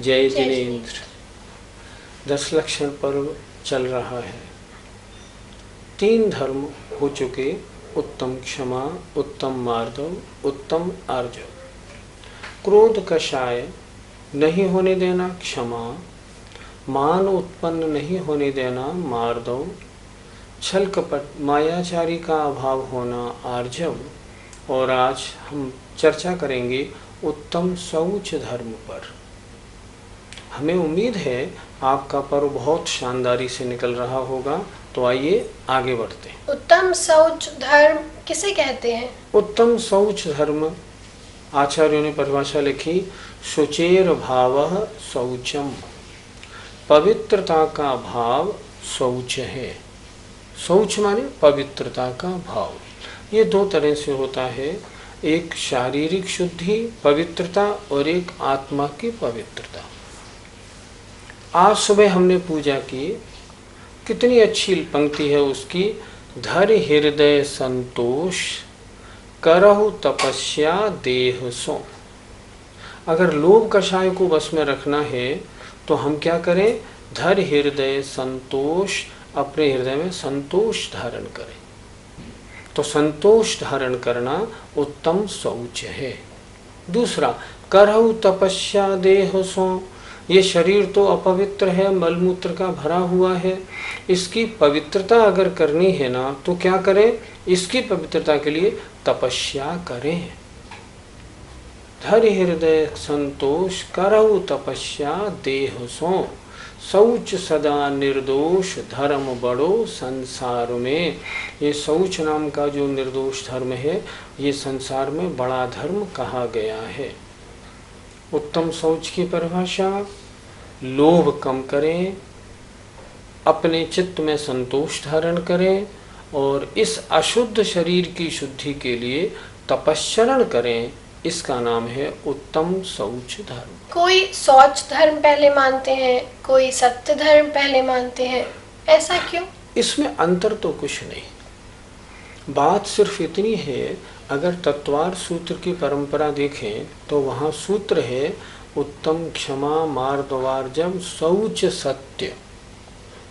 जय जिनेन्द्र। 10 लक्षण पर्व चल रहा है। 3 धर्म हो चुके, उत्तम क्षमा, उत्तम मार्दव, उत्तम आर्जव। क्रोध कषाय नहीं होने देना क्षमा, मान उत्पन्न नहीं होने देना मार्दव, छल कपट मायाचारी का अभाव होना आर्जव। और आज हम चर्चा करेंगे उत्तम शौच धर्म पर। हमें उम्मीद है आपका पर्व बहुत शानदारी से निकल रहा होगा, तो आइए आगे बढ़ते हैं। उत्तम शौच धर्म किसे कहते हैं? उत्तम शौच धर्म आचार्यों ने परिभाषा लिखी, शुचेर भावः शौचम। पवित्रता का भाव शौच है। शौच माने पवित्रता का भाव। ये 2 तरह से होता है, एक शारीरिक शुद्धि पवित्रता और एक आत्मा की पवित्रता। आज सुबह हमने पूजा की, कितनी अच्छी पंक्ति है उसकी, धर हृदय संतोष करहु तपस्या देह सो। अगर लोभ कषाय को बस में रखना है तो हम क्या करें? धर हृदय संतोष, अपने हृदय में संतोष धारण करें। तो संतोष धारण करना उत्तम शौच है। दूसरा, करहु तपस्या देह सो। ये शरीर तो अपवित्र है, मलमूत्र का भरा हुआ है, इसकी पवित्रता अगर करनी है ना तो क्या करें? इसकी पवित्रता के लिए तपस्या करें। धर हृदय संतोष करहु तपस्या देह सो। शौच सदा निर्दोष धर्म बड़ो संसार में। ये शौच नाम का जो निर्दोष धर्म है, ये संसार में बड़ा धर्म कहा गया है। उत्तम शौच की परिभाषा, लोभ कम करें, अपने चित्त में संतोष धारण करें और इस अशुद्ध शरीर की शुद्धि के लिए तपस्चरण करें। इसका नाम है उत्तम शौच धर्म। कोई शौच धर्म पहले मानते हैं, कोई सत्य धर्म पहले मानते हैं, ऐसा क्यों? इसमें अंतर तो कुछ नहीं। बात सिर्फ इतनी है, अगर तत्वार सूत्र की परंपरा देखें तो वहाँ सूत्र है उत्तम क्षमा मार्दवार्जव शौच सत्य।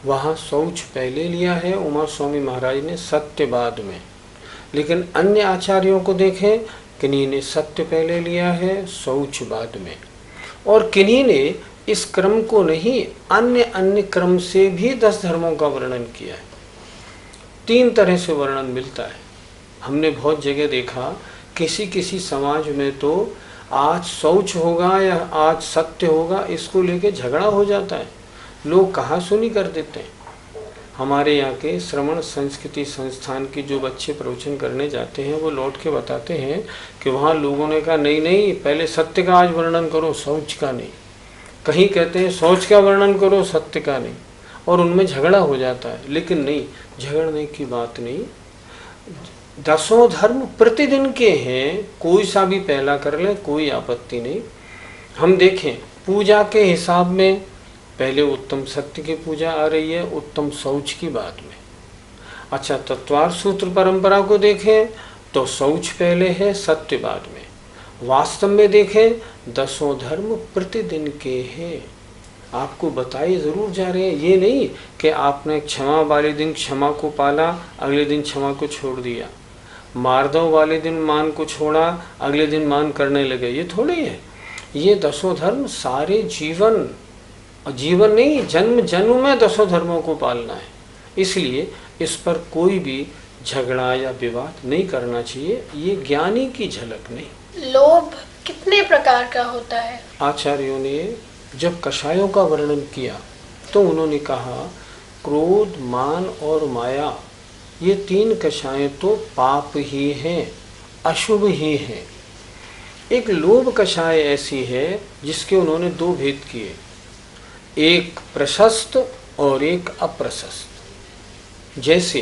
वहाँ शौच पहले लिया है उमा स्वामी महाराज ने, सत्य बाद में। लेकिन अन्य आचार्यों को देखें, किन्हीं ने सत्य पहले लिया है, शौच बाद में। और किन्हीं ने इस क्रम को नहीं, अन्य क्रम से भी 10 धर्मों का वर्णन किया है। 3 तरह से वर्णन मिलता है। हमने बहुत जगह देखा, किसी समाज में तो आज शौच होगा या आज सत्य होगा, इसको लेके झगड़ा हो जाता है। लोग कहा सुनी कर देते हैं। हमारे यहाँ के श्रवण संस्कृति संस्थान के जो बच्चे प्रवचन करने जाते हैं, वो लौट के बताते हैं कि वहाँ लोगों ने कहा नहीं पहले सत्य का आज वर्णन करो, शौच का नहीं। कहीं कहते हैं शौच का वर्णन करो, सत्य का नहीं, और उनमें झगड़ा हो जाता है। लेकिन नहीं, झगड़ने की बात नहीं। 10 धर्म प्रतिदिन के हैं, कोई सा भी पहला कर ले, कोई आपत्ति नहीं। हम देखें पूजा के हिसाब में पहले उत्तम सत्य की पूजा आ रही है, उत्तम शौच की बाद में। अच्छा, तत्वार सूत्र परंपरा को देखें तो शौच पहले है, सत्य बाद में। वास्तव में देखें 10 धर्म प्रतिदिन के हैं, आपको बताए जरूर जा रहे हैं। ये नहीं कि आपने क्षमा वाले दिन क्षमा को पाला, अगले दिन क्षमा को छोड़ दिया। मार्दव वाले दिन मान को छोड़ा, अगले दिन मान करने लगे, ये थोड़ी है। ये 10 धर्म सारे जीवन नहीं, जन्म जन्म में 10 धर्मों को पालना है। इसलिए इस पर कोई भी झगड़ा या विवाद नहीं करना चाहिए। ये ज्ञानी की झलक नहीं। लोभ कितने प्रकार का होता है? आचार्यों ने जब कषायों का वर्णन किया तो उन्होंने कहा क्रोध, मान और माया, ये 3 कषाय तो पाप ही हैं, अशुभ ही हैं। एक लोभ कषाय ऐसी है जिसके उन्होंने 2 भेद किए, एक प्रशस्त और एक अप्रशस्त। जैसे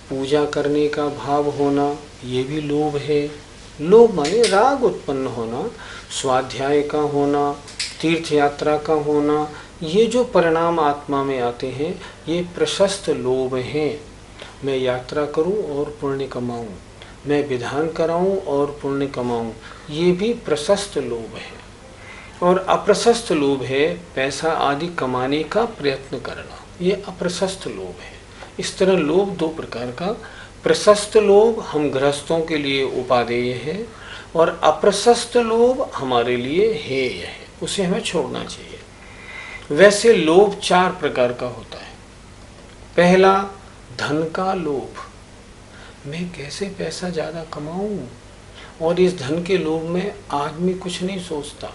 पूजा करने का भाव होना, ये भी लोभ है। लोभ माने राग उत्पन्न होना, स्वाध्याय का होना, तीर्थ यात्रा का होना, ये जो परिणाम आत्मा में आते हैं, ये प्रशस्त लोभ हैं। मैं यात्रा करूं और पुण्य कमाऊं, मैं विधान कराऊं और पुण्य कमाऊं, ये भी प्रशस्त लोभ है। और अप्रशस्त लोभ है पैसा आदि कमाने का प्रयत्न करना, ये अप्रशस्त लोभ है। इस तरह लोभ दो प्रकार का, प्रशस्त लोभ हम गृहस्थों के लिए उपादेय है और अप्रशस्त लोभ हमारे लिए हेय है, उसे हमें छोड़ना चाहिए। वैसे लोभ चार प्रकार का होता है। पहला धन का लोभ, मैं कैसे पैसा ज़्यादा कमाऊं, और इस धन के लोभ में आदमी कुछ नहीं सोचता,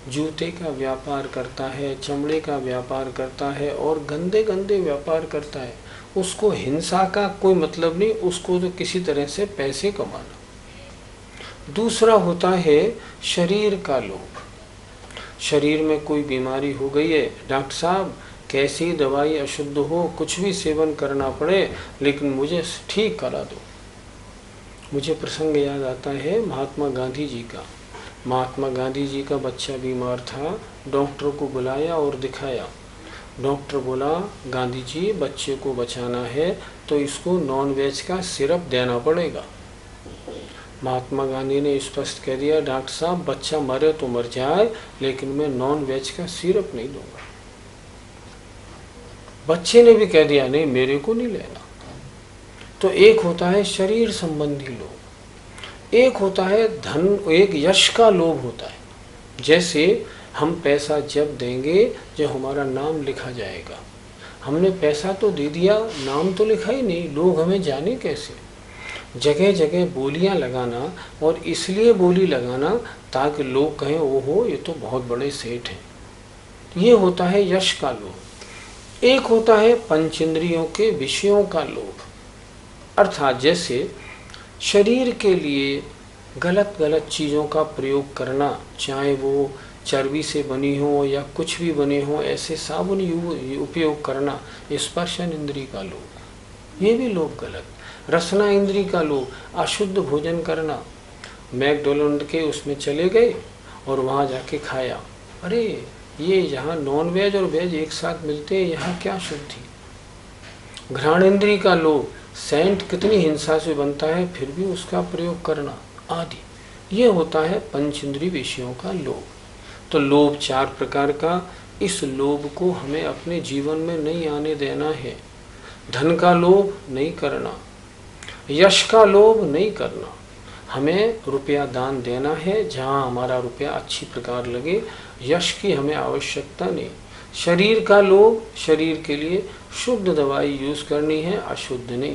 जूते का व्यापार करता है, चमड़े का व्यापार करता है और गंदे गंदे व्यापार करता है। उसको हिंसा का कोई मतलब नहीं, उसको तो किसी तरह से पैसे कमाना। दूसरा होता है शरीर का लोभ, शरीर में कोई बीमारी हो गई है, डॉक्टर साहब कैसी दवाई अशुद्ध हो, कुछ भी सेवन करना पड़े लेकिन मुझे ठीक करा दो। मुझे प्रसंग याद आता है महात्मा गांधी जी का। महात्मा गांधी जी का बच्चा बीमार था, डॉक्टर को बुलाया और दिखाया। डॉक्टर बोला गांधी जी बच्चे को बचाना है तो इसको नॉन वेज का सिरप देना पड़ेगा। महात्मा गांधी ने स्पष्ट कह दिया डॉक्टर साहब बच्चा मरे तो मर जाए लेकिन मैं नॉन वेज का सिरप नहीं दूंगा। बच्चे ने भी कह दिया नहीं मेरे को नहीं लेना। तो एक होता है शरीर संबंधी लोभ, एक होता है धन, एक यश का लोभ होता है। जैसे हम पैसा जब देंगे जब हमारा नाम लिखा जाएगा, हमने पैसा तो दे दिया, नाम तो लिखा ही नहीं, लोग हमें जाने कैसे। जगह जगह बोलियां लगाना, और इसलिए बोली लगाना ताकि लोग कहें ओहो ये तो बहुत बड़े सेठ हैं, ये होता है यश का लोभ। एक होता है पंचेंद्रियों के विषयों का लोभ, अर्थात जैसे शरीर के लिए गलत गलत चीज़ों का प्रयोग करना, चाहे वो चर्बी से बनी हो या कुछ भी बने हो, ऐसे साबुन उपयोग करना, स्पर्शन इंद्री का लोभ, ये भी लोभ गलत। रसना इंद्री का लोभ, अशुद्ध भोजन करना, मैकडोनल्ड के उसमें चले गए और वहाँ जाके खाया, अरे ये यहाँ नॉन वेज और वेज एक साथ मिलते हैं, यहाँ क्या शुद्धि। घ्राण इंद्री का लोभ, सेंट कितनी हिंसा से बनता है फिर भी उसका प्रयोग करना आदि, ये होता है पंचेंद्रिय विषयों का लोभ। तो लोभ चार प्रकार का, इस लोभ को हमें अपने जीवन में नहीं आने देना है। धन का लोभ नहीं करना, यश का लोभ नहीं करना, हमें रुपया दान देना है जहाँ हमारा रुपया अच्छी प्रकार लगे, यश की हमें आवश्यकता नहीं। शरीर का लोभ, शरीर के लिए शुद्ध दवाई यूज़ करनी है, अशुद्ध नहीं।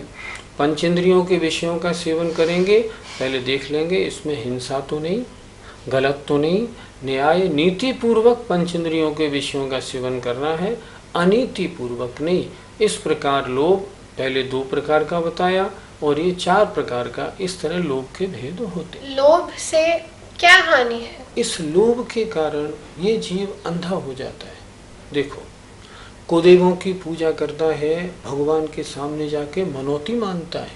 पंचेंद्रियों के विषयों का सेवन करेंगे, पहले देख लेंगे इसमें हिंसा तो नहीं, गलत तो नहीं, न्याय नीति पूर्वक पंचेंद्रियों के विषयों का सेवन करना है, अनीति पूर्वक नहीं। इस प्रकार लोभ पहले दो प्रकार का बताया और ये चार प्रकार का, इस तरह लोभ के भेद होते। लोभ से क्या हानि है? इस लोभ के कारण ये जीव अंधा हो जाता है। देखो कुदेवों की पूजा करता है, भगवान के सामने जाके मनौती मानता है,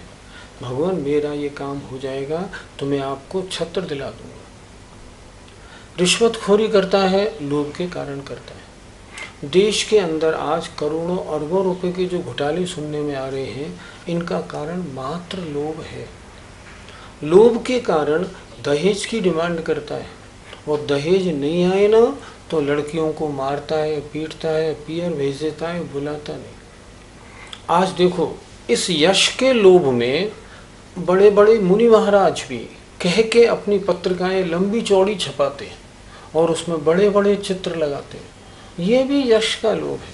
भगवान मेरा ये काम हो जाएगा तो मैं आपको छत्र दिला दूंगा। रिश्वतखोरी करता है, लोभ के कारण करता है। देश के अंदर आज करोड़ों अरबों रुपए के जो घोटाले सुनने में आ रहे हैं, इनका कारण मात्र लोभ है। लोभ के कारण दहेज की डिमांड करता है, और दहेज नहीं आए ना तो लड़कियों को मारता है, पीटता है, पियर भेज देता है, बुलाता नहीं। आज देखो इस यश के लोभ में बड़े बड़े मुनि महाराज भी कह के अपनी पत्रिकाएं लंबी चौड़ी छपाते हैं और उसमें बड़े बड़े चित्र लगाते हैं, ये भी यश का लोभ है।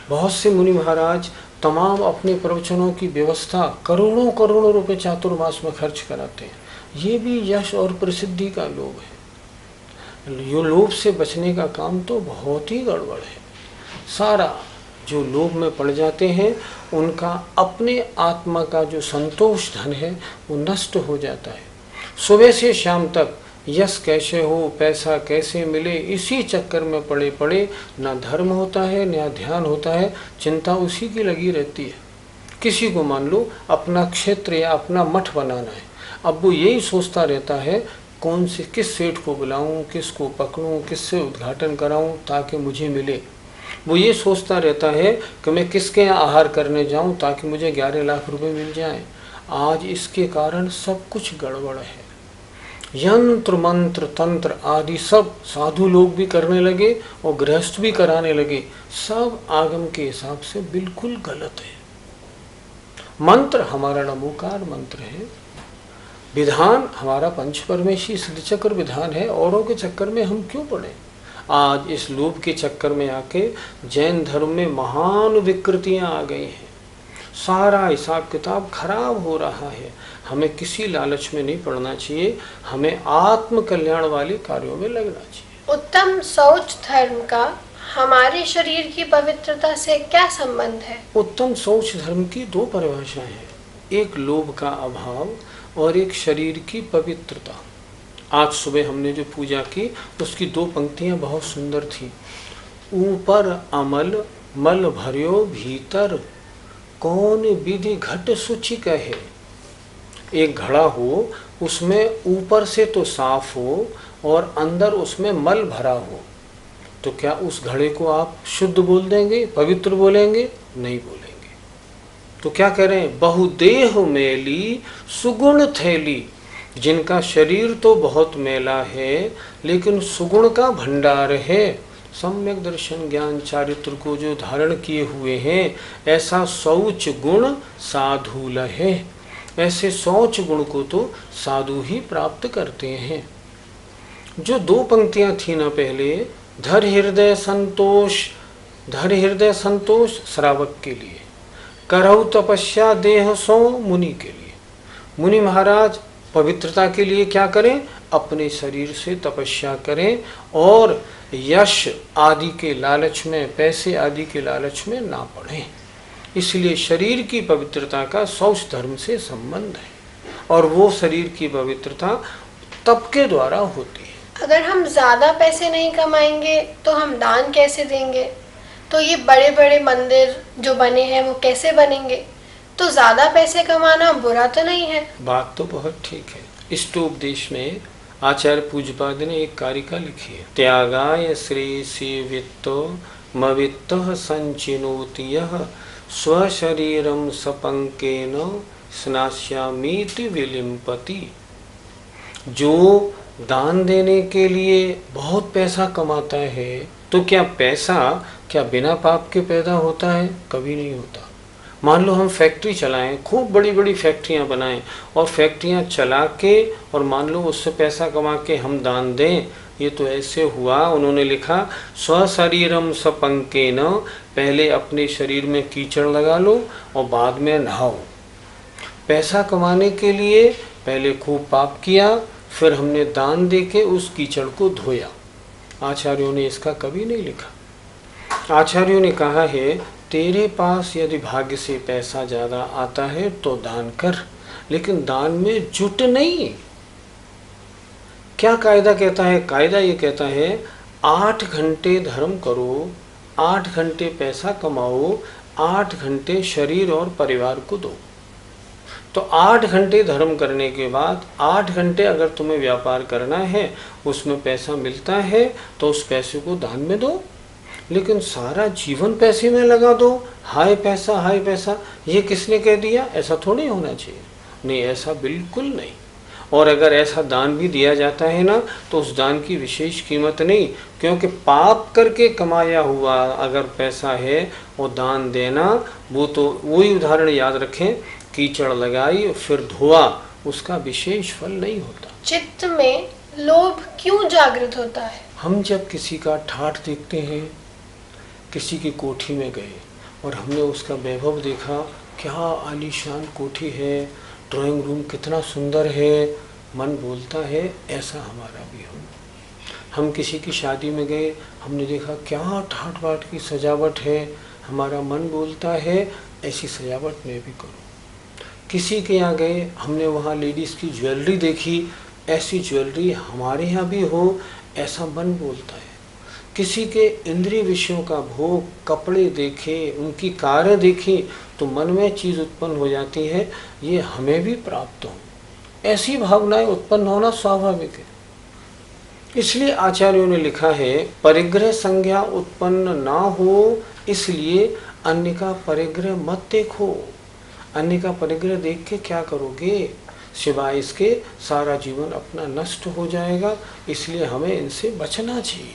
बहुत से मुनि महाराज तमाम अपने प्रवचनों की व्यवस्था करोड़ों करोड़ों रुपए चातुर्मास में खर्च कराते हैं, ये भी यश और प्रसिद्धि का लोभ है। ये लोभ से बचने का काम तो बहुत ही गड़बड़ है। सारा जो लोभ में पड़ जाते हैं उनका अपने आत्मा का जो संतोष धन है वो नष्ट हो जाता है। सुबह से शाम तक यश कैसे हो, पैसा कैसे मिले, इसी चक्कर में पड़े पड़े ना धर्म होता है ना ध्यान होता है, चिंता उसी की लगी रहती है। किसी को मान लो अपना क्षेत्र या अपना मठ बनाना है, अब वो यही सोचता रहता है कौन से किस सेठ को बुलाऊं, किसको पकड़ूं, किससे उद्घाटन कराऊं ताकि मुझे मिले। वो ये सोचता रहता है कि मैं किसके यहाँ आहार करने जाऊं ताकि मुझे 11 लाख रुपए मिल जाएं। आज इसके कारण सब कुछ गड़बड़ है। यंत्र मंत्र तंत्र आदि सब साधु लोग भी करने लगे और गृहस्थ भी कराने लगे। सब आगम के हिसाब से बिल्कुल गलत है। मंत्र हमारा नमोकार मंत्र है, विधान हमारा पंचपरमेशी सिद्धचक्र विधान है। औरों के चक्कर में हम क्यों पड़े? आज इस लोभ के चक्कर में आके जैन धर्म में महान विकृतियां आ गई हैं। सारा हिसाब किताब खराब हो रहा है। हमें किसी लालच में नहीं पड़ना चाहिए, हमें आत्म कल्याण वाले कार्यों में लगना चाहिए। उत्तम शौच धर्म का हमारे शरीर की पवित्रता से क्या संबंध है? उत्तम शौच धर्म की दो परिभाषाएं हैं, एक लोभ का अभाव और एक शरीर की पवित्रता। आज सुबह हमने जो पूजा की उसकी दो पंक्तियां बहुत सुंदर थी। ऊपर अमल मल भर्यो भीतर, कौन विधि घट सुचि कहे। एक घड़ा हो, उसमें ऊपर से तो साफ हो और अंदर उसमें मल भरा हो, तो क्या उस घड़े को आप शुद्ध बोल देंगे, पवित्र बोलेंगे? नहीं बोलेंगे। तो क्या कह रहे हैं? बहुदेह मैली सुगुण थैली। जिनका शरीर तो बहुत मैला है लेकिन सुगुण का भंडार है, सम्यक दर्शन ज्ञान चारित्र को जो धारण किए हुए हैं, ऐसा शौच गुण साधु है। ऐसे शौच गुण को तो साधु ही प्राप्त करते हैं। जो दो पंक्तियां थी ना पहले, धर हृदय संतोष, धर हृदय संतोष श्रावक के लिए, करहु तपस्या देह सो मुनि के लिए। मुनि महाराज पवित्रता के लिए क्या करें? अपने शरीर से तपस्या करें और यश आदि के लालच में, पैसे आदि के लालच में ना पड़ें। इसलिए शरीर की पवित्रता का शौच धर्म से संबंध है और वो शरीर की पवित्रता तप के द्वारा होती है। अगर हम ज्यादा पैसे नहीं कमाएंगे तो हम दान कैसे देंगे? तो ये बड़े बड़े मंदिर जो बने हैं वो कैसे बनेंगे? तो ज्यादा पैसे कमाना बुरा तो नहीं है। बात तो बहुत ठीक है। इस तो उपदेश में आचार्य पूज्यपाद ने एक कारिका लिखी है, त्यागाय श्री सेवित्तो मवित्त संचिनोति यः स्वशरीरम सपंकेन स्नास्यामीति विलिम्पति। जो दान देने के लिए बहुत पैसा कमाता है, तो क्या पैसा क्या बिना पाप के पैदा होता है? कभी नहीं होता। मान लो हम फैक्ट्री चलाएं, खूब बड़ी बड़ी फैक्ट्रियां बनाएं और फैक्ट्रियां चला के और मान लो उससे पैसा कमा के हम दान दें, ये तो ऐसे हुआ। उन्होंने लिखा स्वशरीरम सपंकेन, पहले अपने शरीर में कीचड़ लगा लो और बाद में नहाओ। पैसा कमाने के लिए पहले खूब पाप किया, फिर हमने दान देके उस कीचड़ को धोया। आचार्यों ने इसका कभी नहीं लिखा। आचार्यों ने कहा है, तेरे पास यदि भाग्य से पैसा ज़्यादा आता है तो दान कर, लेकिन दान में जुट नहीं। क्या कायदा कहता है? कायदा ये कहता है 8 घंटे धर्म करो, 8 घंटे पैसा कमाओ, 8 घंटे शरीर और परिवार को दो। तो 8 घंटे धर्म करने के बाद 8 घंटे अगर तुम्हें व्यापार करना है, उसमें पैसा मिलता है तो उस पैसे को दान में दो। लेकिन सारा जीवन पैसे में लगा दो, हाय पैसा हाय पैसा, ये किसने कह दिया? ऐसा थोड़ी होना चाहिए। नहीं, ऐसा बिल्कुल नहीं। और अगर ऐसा दान भी दिया जाता है ना, तो उस दान की विशेष कीमत नहीं, क्योंकि पाप करके कमाया हुआ अगर पैसा है और दान देना, वो तो वही उदाहरण याद रखें, कीचड़ लगाई फिर धोआ, उसका विशेष फल नहीं होता। चित्त में लोभ क्यों जागृत होता है? हम जब किसी का ठाठ देखते हैं, किसी की कोठी में गए और हमने उसका वैभव देखा, क्या आलीशान कोठी है, ड्राइंग रूम कितना सुंदर है, मन बोलता है ऐसा हमारा भी हो। हम किसी की शादी में गए, हमने देखा क्या ठाट बाट की सजावट है, हमारा मन बोलता है ऐसी सजावट मैं भी करूं। किसी के यहाँ गए, हमने वहाँ लेडीज़ की ज्वेलरी देखी, ऐसी ज्वेलरी हमारे यहाँ भी हो, ऐसा मन बोलता है। किसी के इंद्रिय विषयों का भोग, कपड़े देखे, उनकी कारें देखी, तो मन में चीज़ उत्पन्न हो जाती है, ये हमें भी प्राप्त हो। ऐसी भावनाएं उत्पन्न होना स्वाभाविक है। इसलिए आचार्यों ने लिखा है, परिग्रह संज्ञा उत्पन्न ना हो, इसलिए अन्य का परिग्रह मत देखो। अन्य का परिग्रह देख के क्या करोगे? सिवाय इसके सारा जीवन अपना नष्ट हो जाएगा। इसलिए हमें इनसे बचना चाहिए।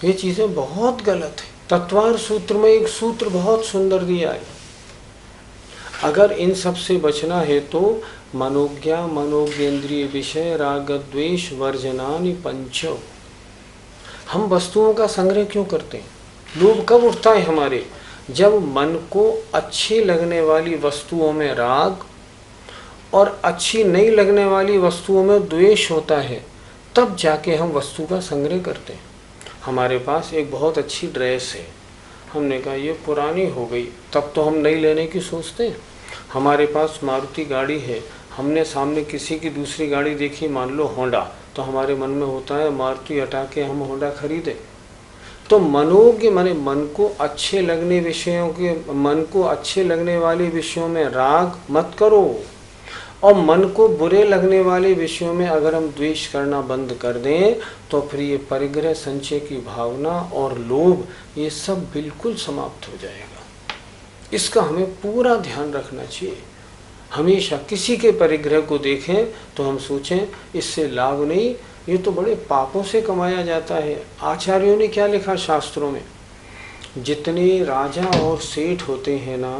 ये चीज़ें बहुत गलत है। तत्वार सूत्र में एक सूत्र बहुत सुंदर दिया है, अगर इन सब से बचना है तो मनोज्ञा मनोज्ञेन्द्रिय विषय राग द्वेष वर्जनानि पंचो। हम वस्तुओं का संग्रह क्यों करते हैं? लोभ कब उठता है हमारे? जब मन को अच्छी लगने वाली वस्तुओं में राग और अच्छी नहीं लगने वाली वस्तुओं में द्वेष होता है, तब जाके हम वस्तु का संग्रह करते हैं। हमारे पास एक बहुत अच्छी ड्रेस है, हमने कहा ये पुरानी हो गई, तब तो हम नई लेने की सोचते हैं। हमारे पास मारुति गाड़ी है, हमने सामने किसी की दूसरी गाड़ी देखी, मान लो होंडा, तो हमारे मन में होता है मारुति हटा के हम होंडा खरीदें। तो मनोज्ञ माने मन को अच्छे लगने विषयों के, मन को अच्छे लगने वाले विषयों में राग मत करो, और मन को बुरे लगने वाले विषयों में अगर हम द्वेष करना बंद कर दें तो फिर ये परिग्रह संचय की भावना और लोभ ये सब बिल्कुल समाप्त हो जाएगा। इसका हमें पूरा ध्यान रखना चाहिए। हमेशा किसी के परिग्रह को देखें तो हम सोचें इससे लाभ नहीं, ये तो बड़े पापों से कमाया जाता है। आचार्यों ने क्या लिखा शास्त्रों में? जितने राजा और सेठ होते हैं ना,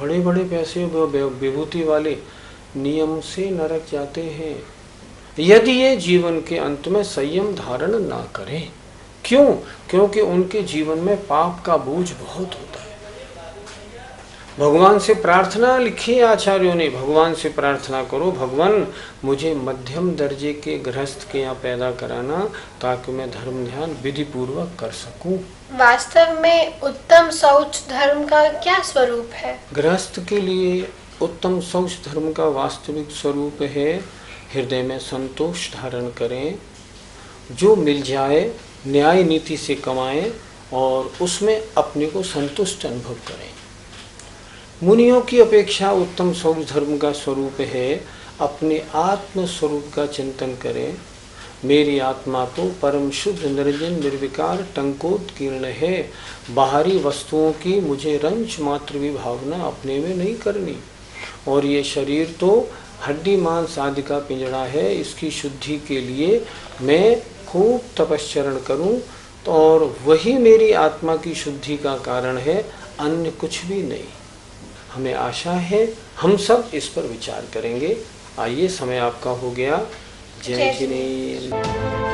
बड़े बड़े पैसे विभूति वाले, नियम से नरक जाते हैं यदि ये जीवन के अंत में संयम धारण ना करें। क्यों? क्योंकि उनके जीवन में पाप का बोझ बहुत होता है। भगवान से प्रार्थना लिखी है आचार्यों ने, भगवान से प्रार्थना करो, भगवान मुझे मध्यम दर्जे के गृहस्थ के यहाँ पैदा कराना ताकि मैं धर्म ध्यान विधि पूर्वक कर सकूं। वास्तव में उत्तम शौच धर्म का क्या स्वरूप है? गृहस्थ के लिए उत्तम शौच धर्म का वास्तविक स्वरूप है हृदय में संतोष धारण करें, जो मिल जाए न्याय नीति से कमाएं और उसमें अपने को संतुष्ट अनुभव करें। मुनियों की अपेक्षा उत्तम शौच धर्म का स्वरूप है अपने आत्म स्वरूप का चिंतन करें। मेरी आत्मा तो परम शुद्ध निर्जन निर्विकार टंकोत्कीर्ण है, बाहरी वस्तुओं की मुझे रंच मात्र भी भावना अपने में नहीं करनी, और ये शरीर तो हड्डी मांस आदि का पिंजड़ा है, इसकी शुद्धि के लिए मैं खूब तपश्चरण करूं, तो और वही मेरी आत्मा की शुद्धि का कारण है, अन्य कुछ भी नहीं। हमें आशा है हम सब इस पर विचार करेंगे। आइए, समय आपका हो गया। जय जिनेन्द्र।